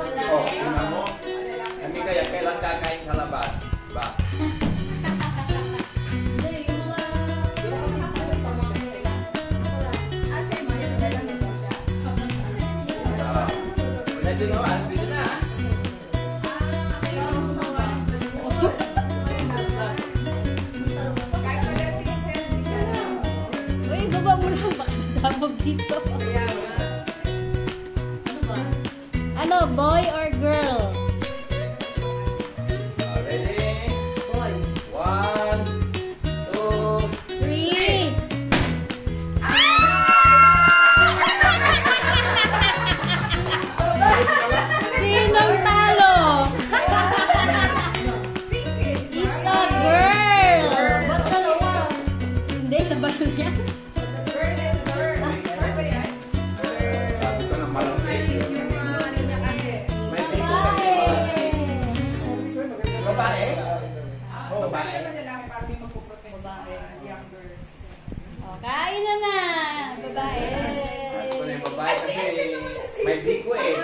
Oh, tingnan mo. Kami kaya kailan kakain sa labas? Ba? Pwede naman, pwede na. Uy, baba mo lang, baka sasabog dito. Ano, boy or girl? Ready? Boy. 1, 2, 3. Sinong talo? It's a girl. Ba't dalawa? Hindi, sa balon niya. sabi ko ng malaki. May piko kasi malaki. Babae? Babae. Oh, kain na na. Babae. Sabi ko na yung babae kasi may piko eh.